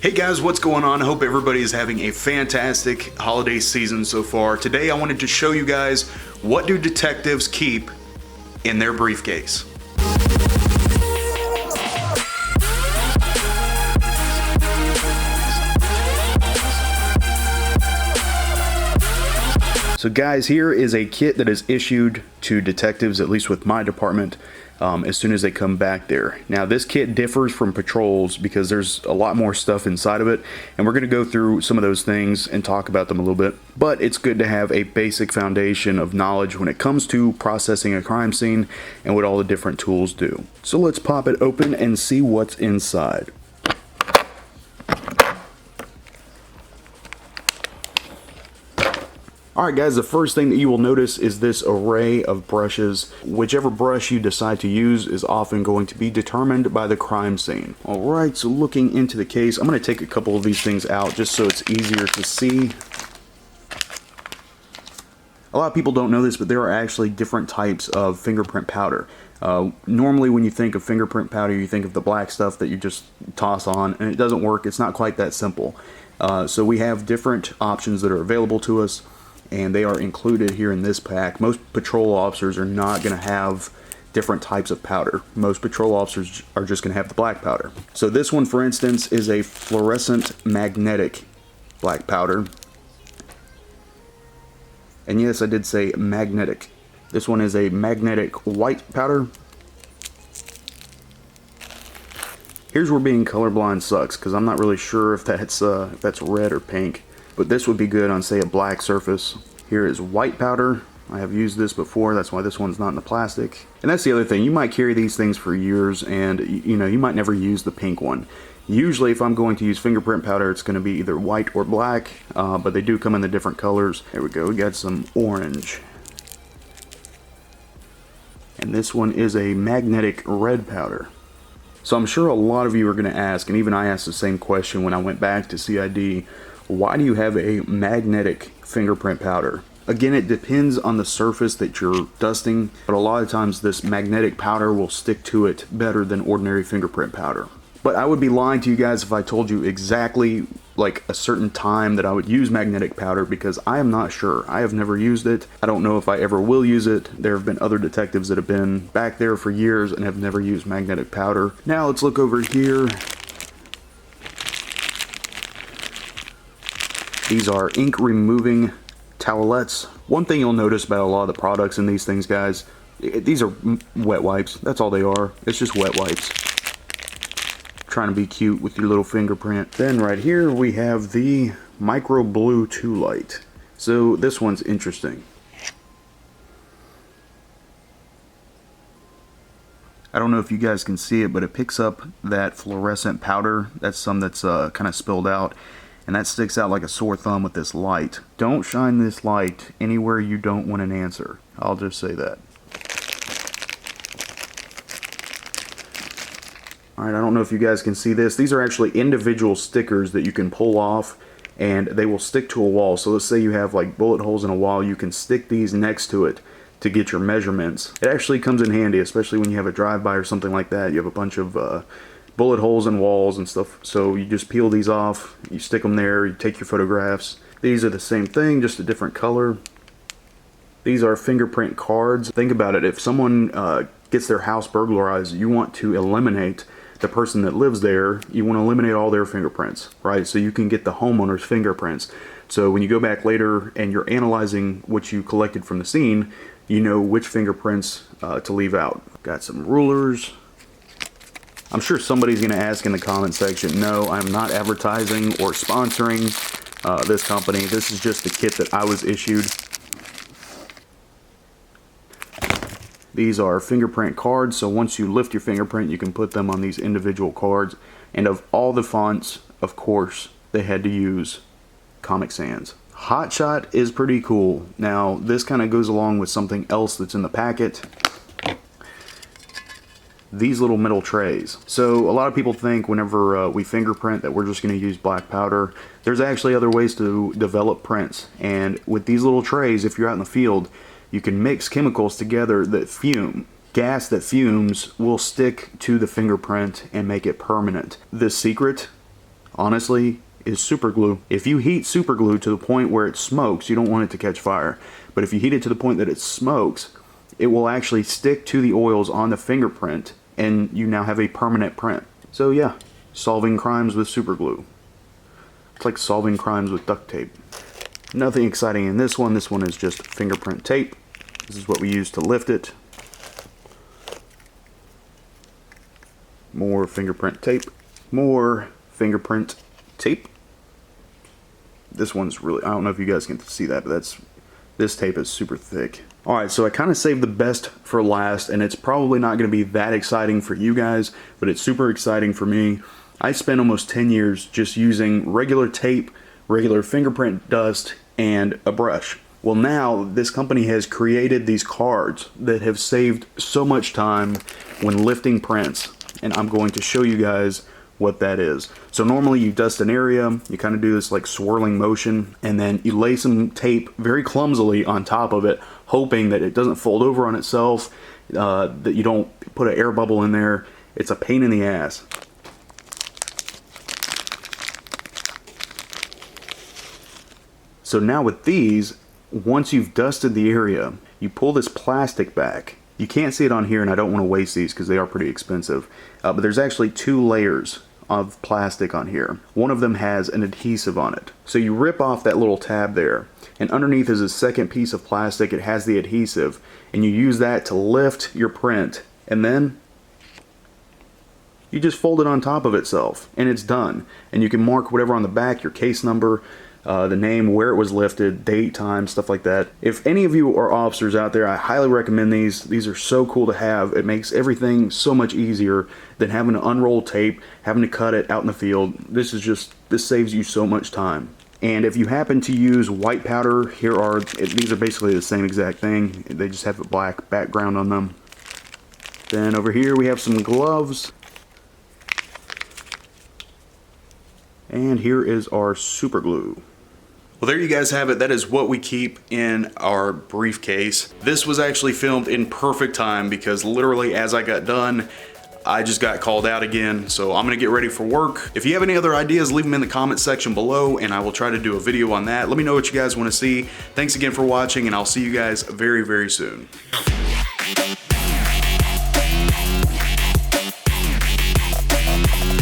Hey guys, what's going on? I hope everybody is having a fantastic holiday season so far. Today I wanted to show you guys, what do detectives keep in their briefcase? So guys, here is a kit that is issued to detectives, at least with my department, as soon as they come back there. Now this kit differs from patrols because there's a lot more stuff inside of it, and we're going to go through some of those things and talk about them a little bit. But it's good to have a basic foundation of knowledge when it comes to processing a crime scene and what all the different tools do. So let's pop it open and see what's inside. Alright guys, the first thing that you will notice is this array of brushes. Whichever brush you decide to use is often going to be determined by the crime scene. Alright, so looking into the case, I'm going to take a couple of these things out just so it's easier to see. A lot of people don't know this, but there are actually different types of fingerprint powder. Normally when you think of fingerprint powder, you think of the black stuff that you just toss on, and it doesn't work. It's not quite that simple. So we have different options that are available to us, and they are included here in this pack. Most patrol officers are not going to have different types of powder. Most patrol officers are just going to have the black powder. So this one, for instance, is a fluorescent magnetic black powder. And yes, I did say magnetic. This one is a magnetic white powder. Here's where being colorblind sucks, because I'm not really sure if that's red or pink. But this would be good on, say, a black surface. Here is white powder. I have used this before, that's why this one's not in the plastic. And that's the other thing, you might carry these things for years, and you know, you might never use the pink one. Usually if I'm going to use fingerprint powder, it's going to be either white or black, but they do come in the different colors. There we go, we got some orange. And this one is a magnetic red powder. So I'm sure a lot of you are going to ask, and even I asked the same question when I went back to CID, why do you have a magnetic fingerprint powder? Again, it depends on the surface that you're dusting, but a lot of times this magnetic powder will stick to it better than ordinary fingerprint powder. But I would be lying to you guys if I told you exactly like a certain time that I would use magnetic powder, because I am not sure. I have never used it. I don't know if I ever will use it. There have been other detectives that have been back there for years and have never used magnetic powder. Now let's look over here. These are ink removing towelettes. One thing you'll notice about a lot of the products in these things, guys, these are wet wipes. That's all they are. It's just wet wipes. Trying to be cute with your little fingerprint. Then right here we have the micro blue 2 light. So this one's interesting. I don't know if you guys can see it, but it picks up that fluorescent powder. That's some that's kind of spilled out. And that sticks out like a sore thumb with this light. Don't shine this light anywhere you don't want an answer. I'll just say that. Alright, I don't know if you guys can see this. These are actually individual stickers that you can pull off, and they will stick to a wall. So let's say you have like bullet holes in a wall, you can stick these next to it to get your measurements. It actually comes in handy, especially when you have a drive-by or something like that. You have a bunch of bullet holes in walls and stuff, so you just peel these off, you stick them there, you take your photographs. These are the same thing, just a different color. These are fingerprint cards. Think about it, if someone gets their house burglarized, you want to eliminate the person that lives there. You want to eliminate all their fingerprints, right? So you can get the homeowner's fingerprints. So when you go back later and you're analyzing what you collected from the scene, you know which fingerprints to leave out. Got some rulers. I'm sure somebody's going to ask in the comment section. No, I'm not advertising or sponsoring this company. This is just the kit that I was issued. These are fingerprint cards, so once you lift your fingerprint, you can put them on these individual cards. And of all the fonts, of course, they had to use Comic Sans. Hot Shot is pretty cool. Now, this kind of goes along with something else that's in the packet. These little metal trays. So a lot of people think whenever we fingerprint that we're just going to use black powder. There's actually other ways to develop prints, and with these little trays, if you're out in the field, you can mix chemicals together that fume. Gas that fumes will stick to the fingerprint and make it permanent. The secret honestly, is super glue. If you heat super glue to the point where it smokes, you don't want it to catch fire. But if you heat it to the point that it smokes, it will actually stick to the oils on the fingerprint, and you now have a permanent print. So yeah, solving crimes with super glue. It's like solving crimes with duct tape. Nothing exciting in this one. This one is just fingerprint tape. This is what we use to lift it. More fingerprint tape. More fingerprint tape. This one's really, I don't know if you guys can see that, but this tape is super thick. Alright, so I kind of saved the best for last, and it's probably not going to be that exciting for you guys, but it's super exciting for me. I spent almost 10 years just using regular tape, regular fingerprint dust, and a brush. Well, now this company has created these cards that have saved so much time when lifting prints, and I'm going to show you guys what that is. So normally you dust an area, you kind of do this like swirling motion, and then you lay some tape very clumsily on top of it, hoping that it doesn't fold over on itself, that you don't put an air bubble in there. It's a pain in the ass. So now with these, once you've dusted the area, you pull this plastic back. You can't see it on here, and I don't want to waste these because they are pretty expensive. But there's actually 2 layers of plastic on here. One of them has an adhesive on it. So you rip off that little tab there, and underneath is a second piece of plastic. It has the adhesive, and you use that to lift your print, and then you just fold it on top of itself, and it's done. And you can mark whatever on the back, your case number, the name, where it was lifted, date, time, stuff like that. If any of you are officers out there, I highly recommend these. These are so cool to have. It makes everything so much easier than having to unroll tape, having to cut it out in the field. This saves you so much time. And if you happen to use white powder, these are basically the same exact thing. They just have a black background on them. Then over here we have some gloves. And here is our super glue. Well, there you guys have it. That is what we keep in our briefcase. This was actually filmed in perfect time because literally as I got done, I just got called out again. So I'm gonna get ready for work. If you have any other ideas, leave them in the comment section below and I will try to do a video on that. Let me know what you guys wanna see. Thanks again for watching and I'll see you guys very, very soon.